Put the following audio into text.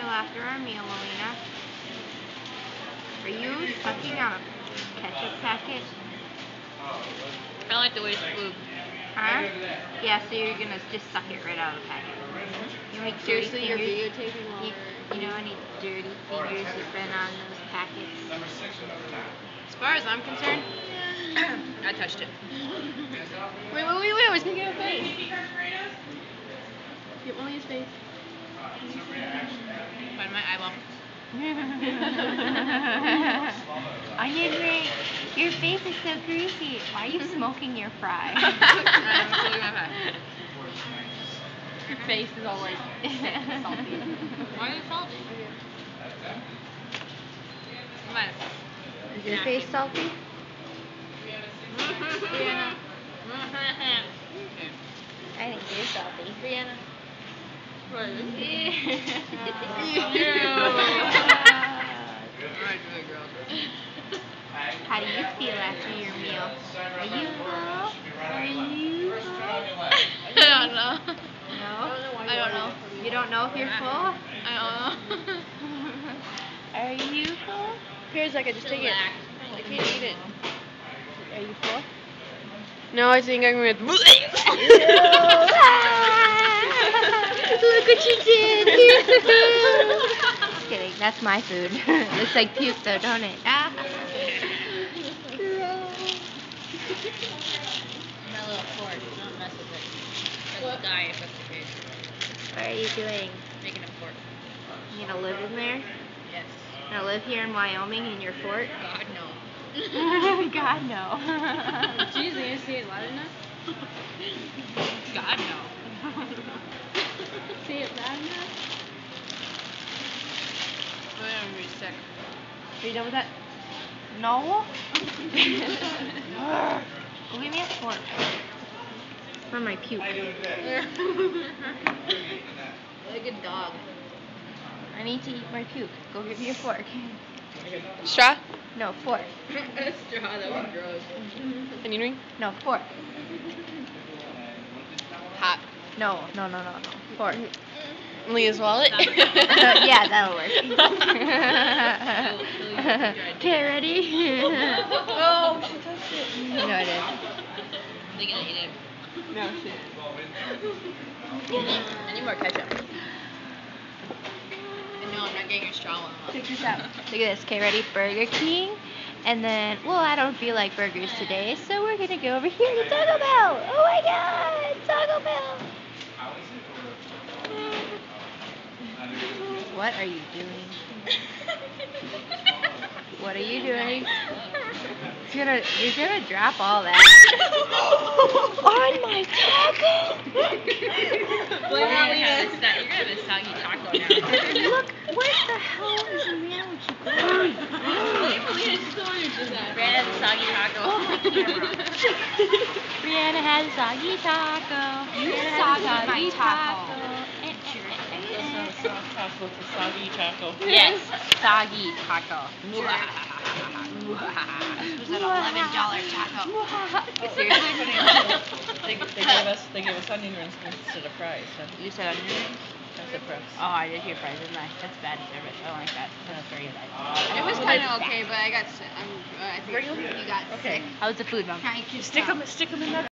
after our meal, Melina. Are you sucking on a ketchup packet? I like to waste food. Huh? Yeah, so you're gonna just suck it right out of the packet. You make Seriously, you're fingers. videotaping while You know how many dirty fingers have been on those packets? As far as I'm concerned, I touched it. wait, I was gonna get a face. Get Molly's face. Find my eyeball. Onion ring, your face is so greasy. Why are you smoking your fry? I'm smoking my fry. Your face is all like salty. Why is it salty? Come on. Is your face salty? Brianna. I think you're salty. Brianna. What is How do you feel after your meal? Are you full? Are you full? I don't know. No? I don't know. You don't know if you're full? I don't know. Are you full? Here's like I just take it. I can't eat it. Are you full? No, I think I'm gonna. Look what you did! Just kidding, that's my food. Looks like puke though, don't it? Ah. My little fork. Don't mess with it. It'll die if that's the case. What are you doing? Making a fork. You gonna live in there? Yes. Gonna live here in Wyoming in your fort? God, no. God, no. Jeez, are you gonna say it loud enough? God, no. Say it loud enough? I'm gonna be sick. Are you done with that? No? Go give me a fork. For my puke. Like a dog. I need to eat my puke. Go give me a fork. Straw? No, fork. A straw, that was gross. Onion ring? No, fork. Hot. No. Fork. Leah's wallet? Yeah, that'll work. Okay, ready? Oh, she touched it. No, I didn't. They gonna eat it. No, she I need more ketchup. And no, I'm not getting a straw one. Check this out. Look at this. Okay, ready? Burger King. And then, well, I don't feel like burgers today, so we're going to go over here to Taco Bell. Oh my god, Taco Bell. What are you doing? What are you doing? You're gonna drop all that. On my taco! You're gonna have a soggy taco now. Look, what the hell is the matter with you guys? Brianna has a soggy taco. Brianna has a soggy taco. You Brianna soggy has a my soggy taco. Yes, Soggy taco. This was an $11 taco. Seriously? They gave us onion rings instead of fries. So You said onion rings? I said fries. Oh, I did hear fries, didn't I? That's bad service. I don't like that. That's very bad. It was kind of okay, but I got sick. I think you got sick. Okay. How's the food, Mom? Trying to Stick them in that.